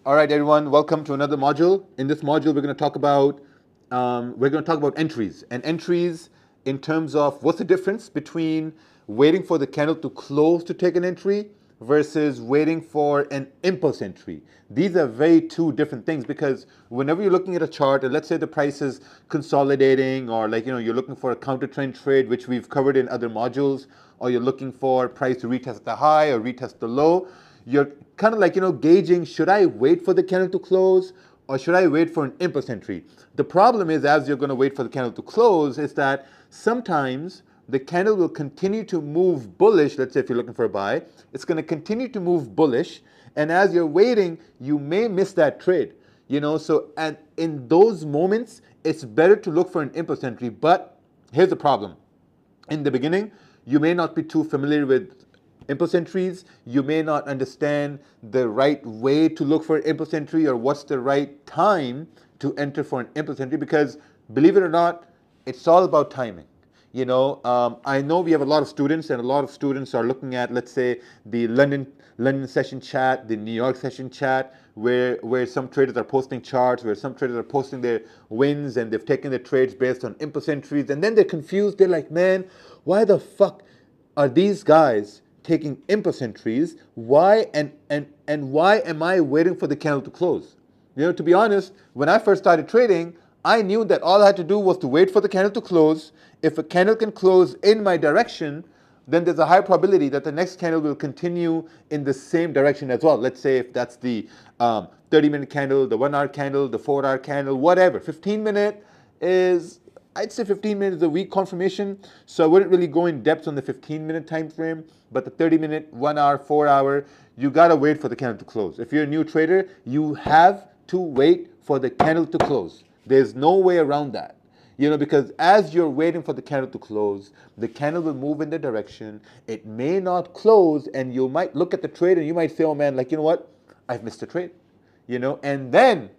All right, everyone, welcome to another module. In this module, we're going to talk about entries and entries in terms of what's the difference between waiting for the candle to close to take an entry versus waiting for an impulse entry. These are very two different things because whenever you're looking at a chart and let's say the price is consolidating or you're looking for a counter trend trade, which we've covered in other modules, or you're looking for price to retest the high or retest the low, you're kind of gauging, should I wait for the candle to close or should I wait for an impulse entry? The problem is, as you're going to wait for the candle to close, is that sometimes the candle will continue to move bullish. Let's say if you're looking for a buy, it's going to continue to move bullish. And as you're waiting, you may miss that trade. So and in those moments, it's better to look for an impulse entry. But here's the problem. In the beginning, you may not be too familiar with impulse entries. You may not understand the right way to look for an impulse entry or what's the right time to enter for an impulse entry because, believe it or not, it's all about timing. I know we have a lot of students and a lot of students are looking at, let's say, the London session chat, the New York session chat, where some traders are posting charts, where some traders are posting their wins and they've taken their trades based on impulse entries, and then they're confused. They're like, man, why the fuck are these guys taking impulse entries? Why and why am I waiting for the candle to close? To be honest, when I first started trading, I knew that all I had to do was to wait for the candle to close. If a candle can close in my direction, then there's a high probability that the next candle will continue in the same direction as well. Let's say if that's the 30-minute candle, the 1-hour candle, the 4-hour candle, whatever. 15-minute is, I'd say 15 minutes is a weak confirmation, so I wouldn't really go in depth on the 15-minute time frame, but the 30-minute, 1-hour, 4-hour, you gotta wait for the candle to close. If you're a new trader, you have to wait for the candle to close. There's no way around that. Because as you're waiting for the candle to close, the candle will move in the direction. It may not close, and you might look at the trade and you might say, oh man, you know what? I've missed a trade. And then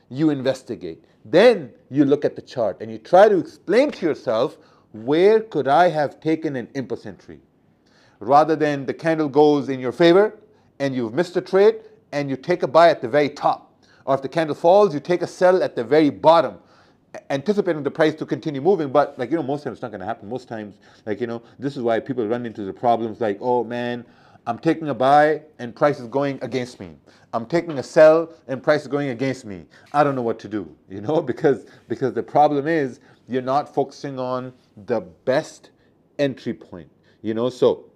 you investigate. Then you look at the chart and you try to explain to yourself, where could I have taken an impulse entry? Rather than the candle goes in your favor and you've missed a trade and you take a buy at the very top. Or if the candle falls, you take a sell at the very bottom, anticipating the price to continue moving. But most times it's not going to happen. Most times, this is why people run into the problems like, oh man, I'm taking a buy and price is going against me. I'm taking a sell and price is going against me. I don't know what to do, because the problem is you're not focusing on the best entry point, So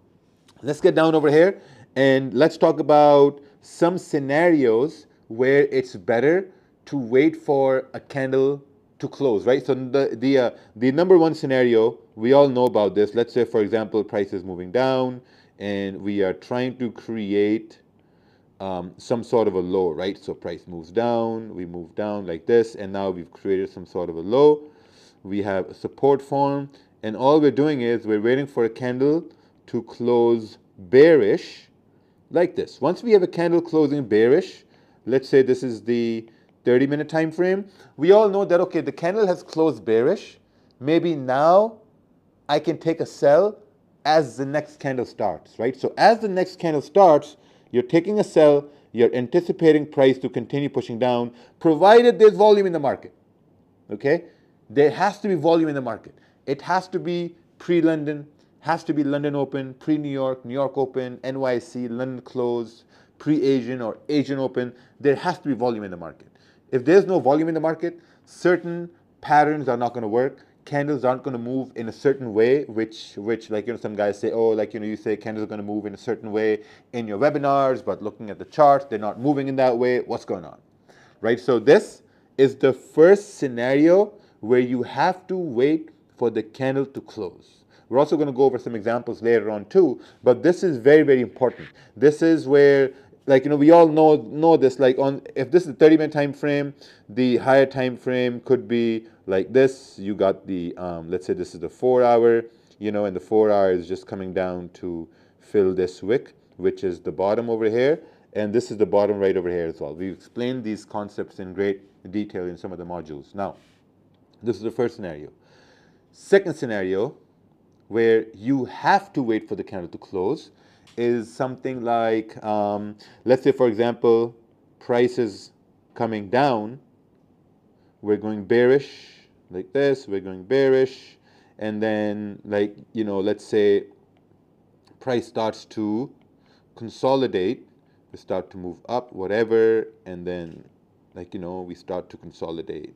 let's get down over here and let's talk about some scenarios where it's better to wait for a candle to close, right? So the number one scenario, we all know about this. Let's say, for example, price is moving down and we are trying to create some sort of a low, right? So price moves down, we move down like this, and now we've created some sort of a low. We have a support form, and all we're doing is we're waiting for a candle to close bearish like this. Once we have a candle closing bearish, let's say this is the 30-minute time frame, we all know that, okay, the candle has closed bearish. Maybe now I can take a sell as the next candle starts, right? So as the next candle starts, you're taking a sell, you're anticipating price to continue pushing down, provided there's volume in the market, okay? There has to be volume in the market. It has to be pre-London, has to be London open, pre-New York, New York open, NYC, London close, pre-Asian or Asian open. There has to be volume in the market. If there's no volume in the market, certain patterns are not going to work. Candles aren't going to move in a certain way, which some guys say, oh, you say candles are going to move in a certain way in your webinars, but looking at the charts, they're not moving in that way. What's going on, right? So this is the first scenario where you have to wait for the candle to close. We're also going to go over some examples later on too, but this is very, very important. This is where, we all know this, if this is the 30-minute time frame, the higher time frame could be like this. You got the, let's say this is the 4-hour, and the 4-hour is just coming down to fill this wick, which is the bottom over here, and this is the bottom right over here as well. We've explained these concepts in great detail in some of the modules. Now, this is the first scenario. Second scenario, where you have to wait for the candle to close, is something like, let's say, for example, price is coming down, we're going bearish like this, we're going bearish, and then like, you know, let's say price starts to consolidate, we start to move up, whatever, and then like, you know, we start to consolidate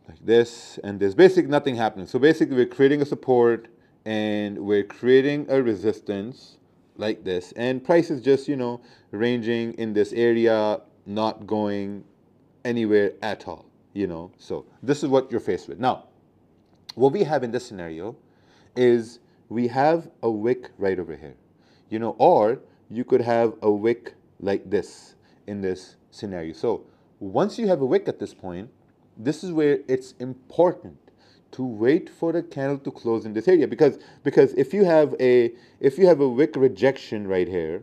like this, and there's basically nothing happening. So basically we're creating a support and we're creating a resistance like this, and price is just, you know, ranging in this area, not going anywhere at all, you know. So this is what you're faced with. Now, what we have in this scenario is we have a wick right over here, you know, or you could have a wick like this in this scenario. So once you have a wick at this point, this is where it's important to wait for the candle to close in this area, because if you have a wick rejection right here,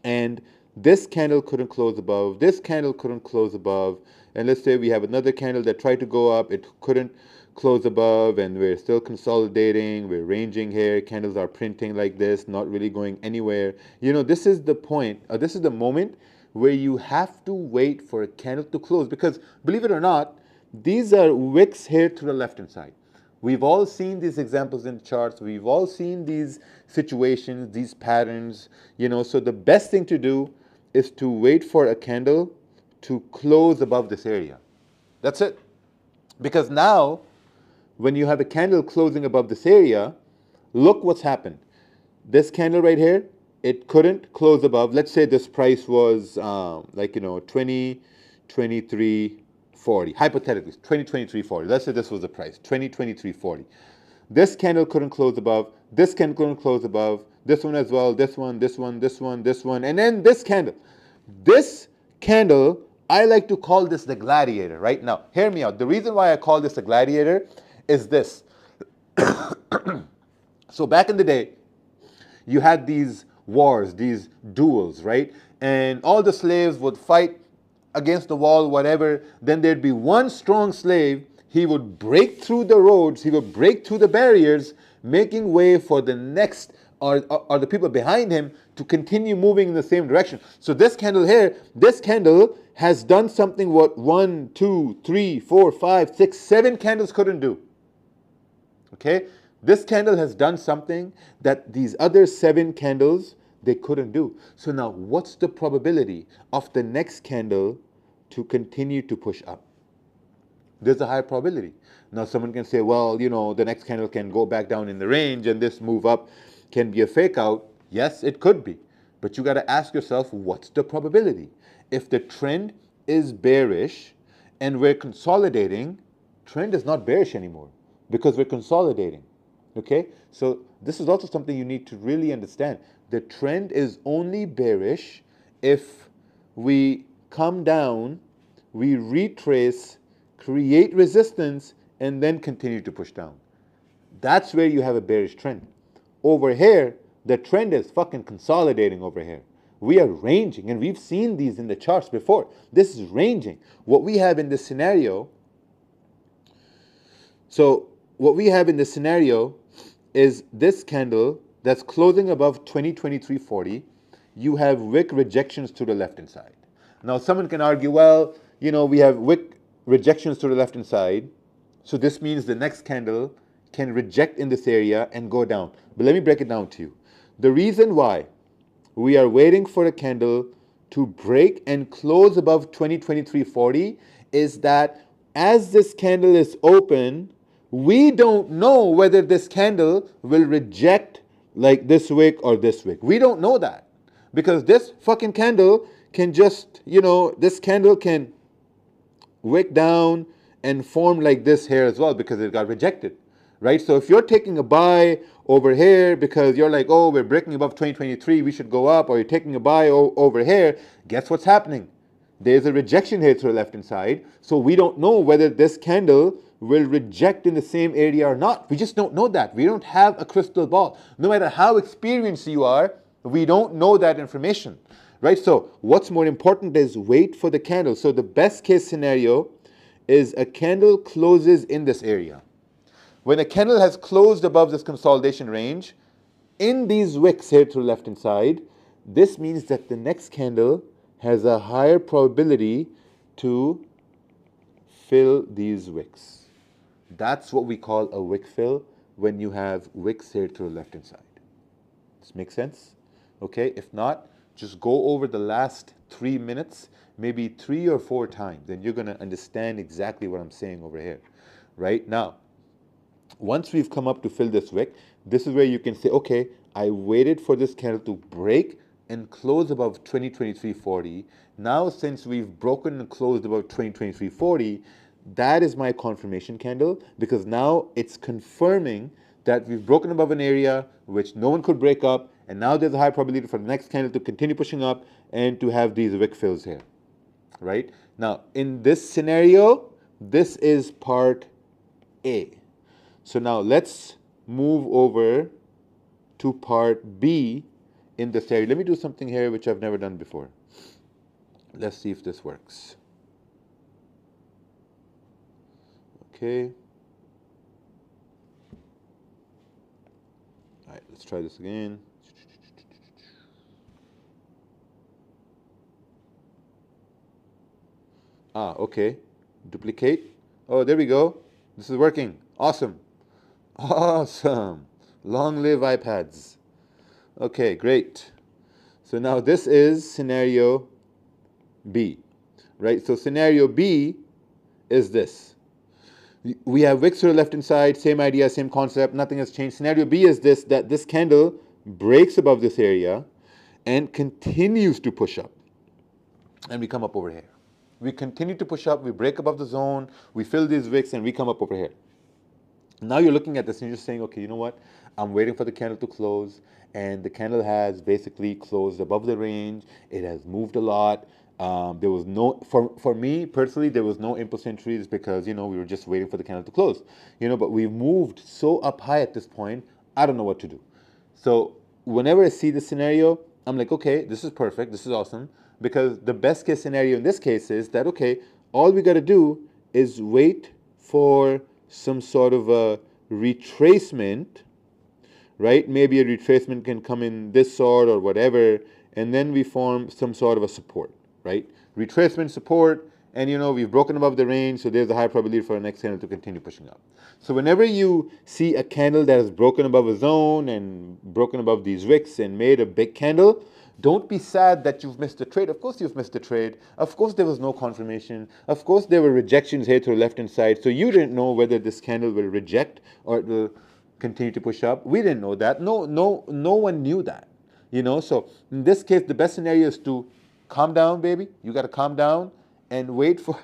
and this candle couldn't close above, this candle couldn't close above, and let's say we have another candle that tried to go up, it couldn't close above, and we're still consolidating, we're ranging here, candles are printing like this, not really going anywhere. You know, this is the point, this is the moment where you have to wait for a candle to close, because believe it or not, these are wicks here to the left hand side. We've all seen these examples in the charts, we've all seen these situations, these patterns, you know. So the best thing to do is to wait for a candle to close above this area. That's it. Because now, when you have a candle closing above this area, look what's happened. This candle right here, it couldn't close above. Let's say this price was like, you know, 2023.40. Hypothetically, 2023.40. Let's say this was the price, 2023.40. This candle couldn't close above. This candle couldn't close above. This one as well. This one, this one, this one, this one, and then this candle. This candle, I like to call this the gladiator. Right now, hear me out. The reason why I call this a gladiator is this. So back in the day, you had these wars, these duels, right? And all the slaves would fight against the wall, whatever. Then there'd be one strong slave. He would break through the roads, he would break through the barriers, making way for the next or the people behind him to continue moving in the same direction. So this candle here, this candle has done something what 1, 2, 3, 4, 5, 6, 7 candles couldn't do. Okay? This candle has done something that these other 7 candles, they couldn't do. So now, what's the probability of the next candle to continue to push up? There's a high probability. Now, someone can say, well, you know, the next candle can go back down in the range and this move up can be a fake out. Yes, it could be. But you got to ask yourself, what's the probability? If the trend is bearish and we're consolidating, trend is not bearish anymore because we're consolidating. Okay, so this is also something you need to really understand. The trend is only bearish if we come down, we retrace, create resistance, and then continue to push down. That's where you have a bearish trend. Over here, the trend is fucking consolidating over here. We are ranging, and we've seen these in the charts before. This is ranging. What we have in this scenario, is this candle that's closing above 2023.40. You have wick rejections to the left hand side. Now someone can argue, well, you know, we have wick rejections to the left hand side, so this means the next candle can reject in this area and go down. But let me break it down to you. The reason why we are waiting for a candle to break and close above 2023.40 is that as this candle is open, we don't know whether this candle will reject like this wick or this wick. We don't know that. Because this fucking candle can just, you know, this candle can wick down and form like this here as well because it got rejected. Right? So if you're taking a buy over here because you're like, oh, we're breaking above 2023, we should go up, or you're taking a buy over here, guess what's happening? There's a rejection here to the left hand side. So we don't know whether this candle will reject in the same area or not. We just don't know that. We don't have a crystal ball. No matter how experienced you are, we don't know that information, right? So what's more important is wait for the candle. So the best case scenario is a candle closes in this area. When a candle has closed above this consolidation range, in these wicks here to the left hand side, this means that the next candle has a higher probability to fill these wicks. That's what we call a wick fill when you have wicks here to the left-hand side. Does this make sense? Okay, if not, just go over the last 3 minutes, maybe 3 or 4 times, and you're going to understand exactly what I'm saying over here. Right now, once we've come up to fill this wick, this is where you can say, okay, I waited for this candle to break and close above 2023.40. Now, since we've broken and closed above 2023.40, that is my confirmation candle, because now it's confirming that we've broken above an area which no one could break up, and now there's a high probability for the next candle to continue pushing up and to have these wick fills here, right? Now, in this scenario, this is part A. So now let's move over to part B in this area. Let me do something here which I've never done before. Let's see if this works. Okay. All right, let's try this again. Okay. Duplicate. Oh, there we go. This is working. Awesome. Awesome. Long live iPads. Okay, great. So now this is scenario B, right? So scenario B is this. We have wicks to the left-hand side, same idea, same concept, nothing has changed. Scenario B is this, that this candle breaks above this area and continues to push up. And we come up over here. We continue to push up, we break above the zone, we fill these wicks, and we come up over here. Now you're looking at this and you're just saying, okay, you know what? I'm waiting for the candle to close, and the candle has basically closed above the range. It has moved a lot. There was no, for me personally, there was no impulse entries because, we were just waiting for the candle to close. But we moved so up high at this point, I don't know what to do. So whenever I see this scenario, I'm like, okay, this is perfect. This is awesome. Because the best case scenario in this case is that, okay, all we got to do is wait for some sort of a retracement, right? Maybe a retracement can come in this sort or whatever, and then we form some sort of a support, right? Retracement, support, and we've broken above the range, so there's a high probability for the next candle to continue pushing up. So whenever you see a candle that has broken above a zone and broken above these wicks and made a big candle, don't be sad that you've missed the trade. Of course you've missed the trade. Of course there was no confirmation. Of course there were rejections here to the left-hand side. So you didn't know whether this candle will reject or it will continue to push up. We didn't know that. No one knew that. So in this case, the best scenario is to calm down, baby. You got to calm down and wait for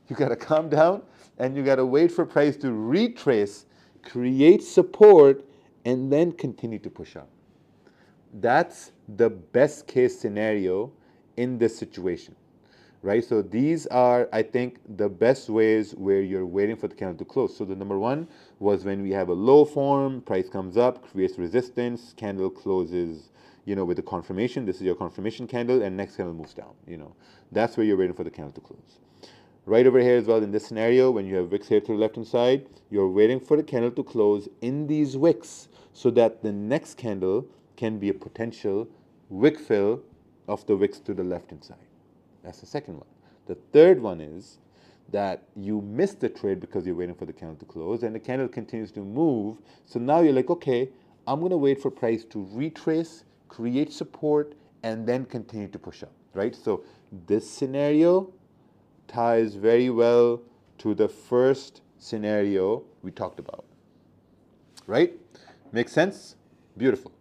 you got to calm down and you got to wait for price to retrace, create support, and then continue to push up. That's the best case scenario in this situation, right? So these are, I think, the best ways where you're waiting for the candle to close. So the number one was when we have a low form, price comes up, creates resistance, candle closes, with a confirmation. This is your confirmation candle, and next candle moves down. That's where you're waiting for the candle to close. Right over here as well in this scenario, when you have wicks here to the left-hand side, you're waiting for the candle to close in these wicks so that the next candle can be a potential wick fill of the wicks to the left-hand side. That's the second one. The third one is that you missed the trade because you're waiting for the candle to close, and the candle continues to move. So now you're like, okay, I'm going to wait for price to retrace, create support, and then continue to push up, right? So this scenario ties very well to the first scenario we talked about, right? Make sense? Beautiful.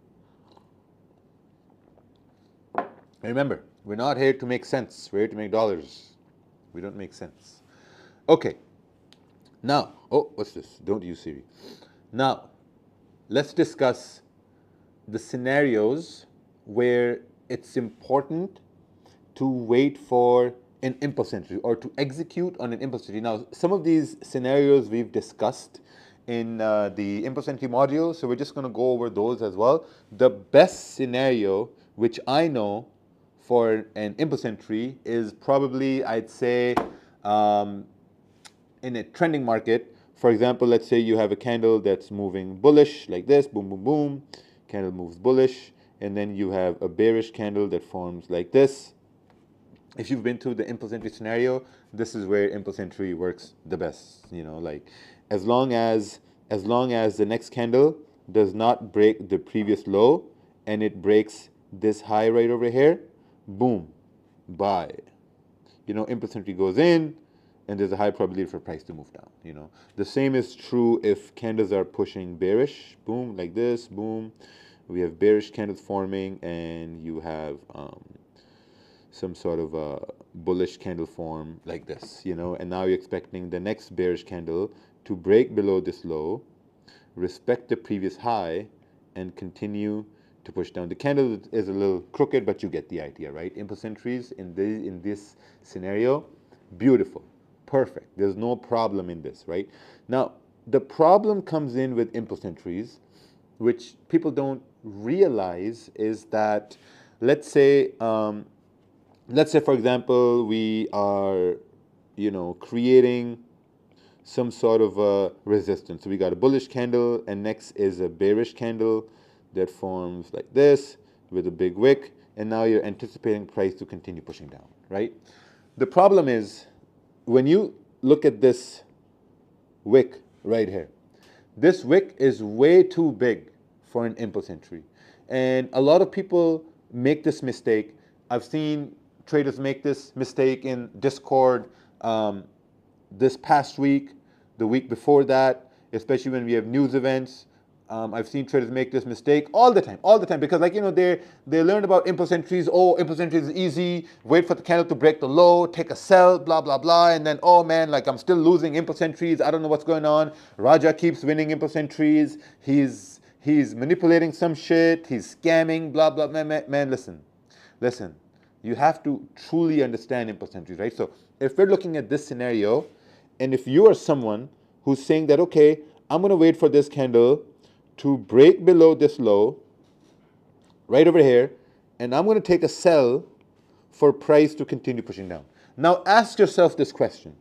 Remember, we're not here to make sense. We're here to make dollars. We don't make sense. Okay. Now, what's this? Don't use Siri. Now, let's discuss the scenarios where it's important to wait for an impulse entry or to execute on an impulse entry. Now, some of these scenarios we've discussed in the impulse entry module, so we're just going to go over those as well. The best scenario, which I know for an impulse entry, is probably, I'd say, in a trending market. For example, let's say you have a candle that's moving bullish like this, boom, boom, boom. Candle moves bullish, and then you have a bearish candle that forms like this. If you've been through the impulse entry scenario, this is where impulse entry works the best. You know, like as long as the next candle does not break the previous low and it breaks this high right over here, boom, buy. You know, impulse entry goes in, and there's a high probability for price to move down. You know, the same is true if candles are pushing bearish, boom, like this, boom. We have bearish candles forming, and you have some sort of a bullish candle form like this, you know, and now you're expecting the next bearish candle to break below this low, respect the previous high, and continue to push down. The candle is a little crooked, but you get the idea, right? Impulse entries in this scenario, beautiful, perfect. There's no problem in this, right? Now, the problem comes in with impulse entries, which people don't realize, is that, let's say, for example, we are, you know, creating some sort of a resistance. So we got a bullish candle, and next is a bearish candle that forms like this with a big wick, and now you're anticipating price to continue pushing down, right? The problem is, when you look at this wick right here, this wick is way too big for an impulse entry. And a lot of people make this mistake. I've seen traders make this mistake in Discord this past week, the week before that, especially when we have news events. I've seen traders make this mistake all the time, because, like, you know, they learned about impulse entries. Oh, impulse entries is easy. Wait for the candle to break the low, take a sell, blah, blah, blah. And then, oh man, like, I'm still losing impulse entries. I don't know what's going on. Raja keeps winning impulse entries. He's manipulating some shit. He's scamming, blah, blah. Man, listen. You have to truly understand impulse entries, right? So if we're looking at this scenario, and if you are someone who's saying that, okay, I'm going to wait for this candle to break below this low right over here, and I'm going to take a sell for price to continue pushing down. Now ask yourself this question.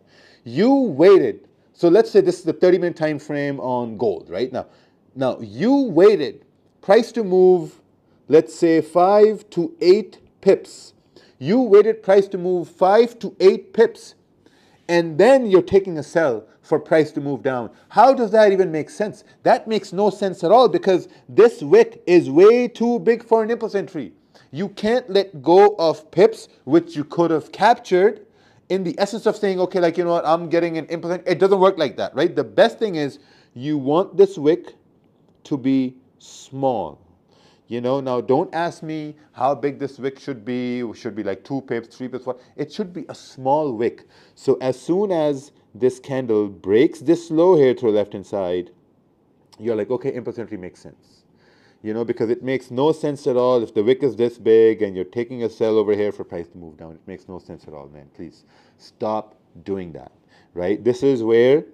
You waited, so let's say this is the 30-minute time frame on gold, right? Now you waited price to move, let's say 5 to 8 pips. You waited price to move 5 to 8 pips, and then you're taking a sell for price to move down. How does that even make sense? That makes no sense at all, because this wick is way too big for an impulse entry. You can't let go of pips, which you could have captured, in the essence of saying, okay, like, you know what, I'm getting an impulse entry. It doesn't work like that, right? The best thing is you want this wick to be small. You know, now don't ask me how big this wick should be. It should be like 2 pips, 3 pips, 4. It should be a small wick. So as soon as this candle breaks this low here to the left-hand side, you're like, okay, impulse entry makes sense. You know, because it makes no sense at all if the wick is this big and you're taking a sell over here for price to move down. It makes no sense at all, man. Please stop doing that, right? This is where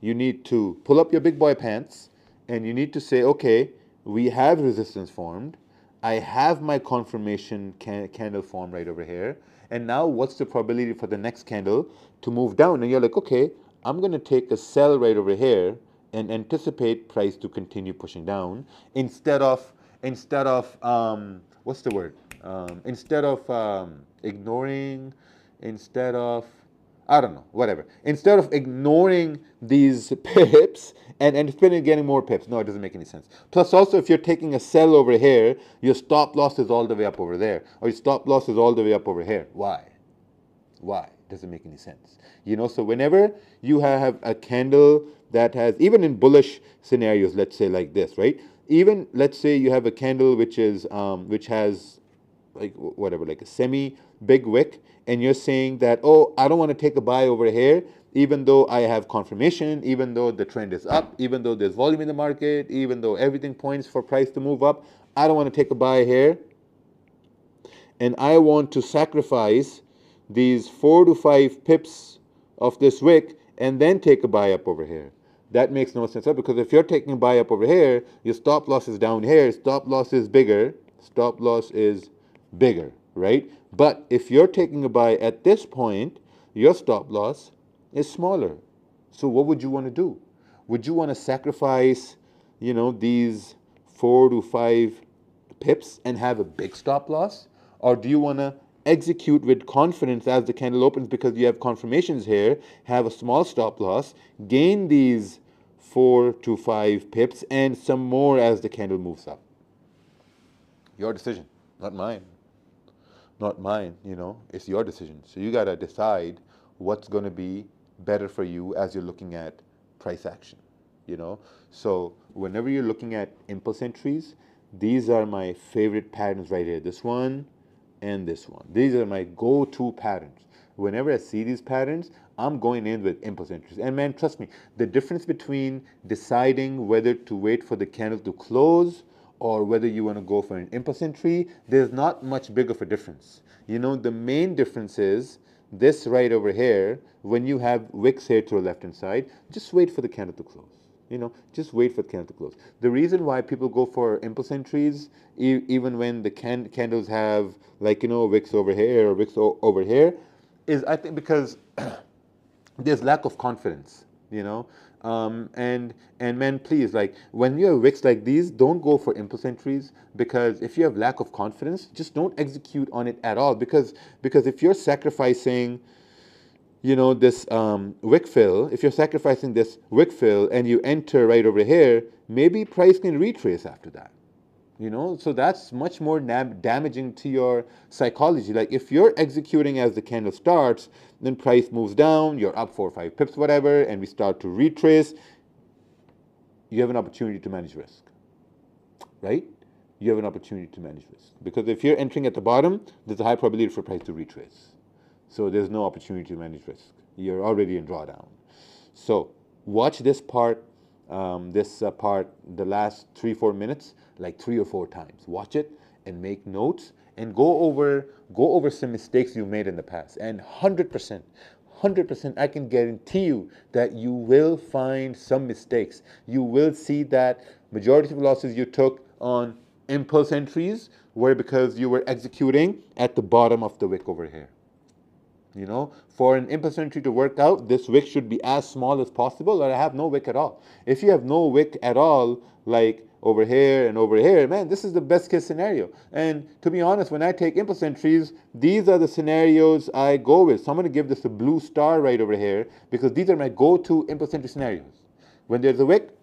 you need to pull up your big boy pants, and you need to say, okay, we have resistance formed. I have my confirmation candle form right over here. And now what's the probability for the next candle to move down? And you're like, okay, I'm going to take a sell right over here and anticipate price to continue pushing down instead of what's the word? Instead of ignoring, instead of, I don't know, whatever. Instead of ignoring these pips and anticipating getting more pips. No, it doesn't make any sense. Plus also, if you're taking a sell over here, your stop loss is all the way up over there. Or your stop loss is all the way up over here. Why? Doesn't make any sense. You know, so whenever you have a candle that has, even in bullish scenarios, let's say like this, right? Even, let's say you have a candle which has like whatever, like a semi big wick, and you're saying that, oh, I don't want to take a buy over here, even though I have confirmation, even though the trend is up, even though there's volume in the market, even though everything points for price to move up, I don't want to take a buy here, and I want to sacrifice these 4 to 5 pips of this wick and then take a buy up over here. That makes no sense, because if you're taking a buy up over here, your stop loss is down here, stop loss is bigger, right? But if you're taking a buy at this point, your stop loss is smaller. So what would you want to do? Would you want to sacrifice, you know, these 4 to 5 pips and have a big stop loss? Or do you want to execute with confidence as the candle opens because you have confirmations here, have a small stop loss, gain these 4 to 5 pips and some more as the candle moves up? Your decision, not mine. Not mine, you know, it's your decision. So you got to decide what's going to be better for you as you're looking at price action, you know. So whenever you're looking at impulse entries, these are my favorite patterns right here. This one and this one. These are my go-to patterns. Whenever I see these patterns, I'm going in with impulse entries. And man, trust me, the difference between deciding whether to wait for the candle to close or whether you want to go for an impulse entry, there's not much big of a difference. You know, the main difference is this right over here, when you have wicks here to the left-hand side, just wait for the candle to close. You know, just wait for the candle to close. The reason why people go for impulse entries, even when the candles have, like, you know, wicks over here or wicks over here, is I think because there's lack of confidence, you know. And man, please, like, when you have wicks like these, don't go for impulse entries, because if you have lack of confidence, just don't execute on it at all. Because if you're sacrificing, you know, this wick fill, if you're sacrificing this wick fill and you enter right over here, maybe price can retrace after that. You know, so that's much more damaging to your psychology. Like, if you're executing as the candle starts, then price moves down, you're up 4 or 5 pips, whatever, and we start to retrace, you have an opportunity to manage risk, right? You have an opportunity to manage risk. Because if you're entering at the bottom, there's a high probability for price to retrace. So there's no opportunity to manage risk. You're already in drawdown. So watch this part, the last 3-4 minutes, like 3 or 4 times. Watch it and make notes and go over some mistakes you made in the past. And 100%, I can guarantee you that you will find some mistakes. You will see that majority of losses you took on impulse entries were because you were executing at the bottom of the wick over here. You know, for an impulse entry to work out, this wick should be as small as possible, or I have no wick at all. If you have no wick at all, like over here and over here, man, this is the best case scenario. And to be honest, when I take impulse entries, these are the scenarios I go with. So I'm going to give this a blue star right over here, because these are my go-to impulse entry scenarios. When there's a wick,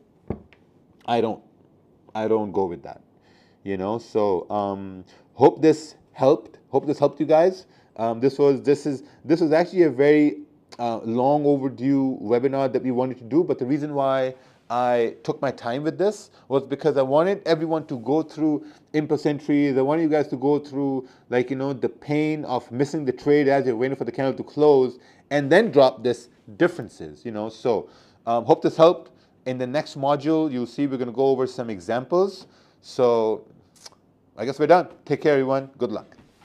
I don't go with that. You know, so hope this helped. Hope this helped you guys. This was actually a very long overdue webinar that we wanted to do, but the reason why I took my time with this was because I wanted everyone to go through impulse entries. I wanted you guys to go through, like, you know, the pain of missing the trade as you're waiting for the candle to close, and then drop this differences, you know. So hope this helped. In the next module, you'll see we're going to go over some examples. So I guess we're done. Take care, everyone. Good luck.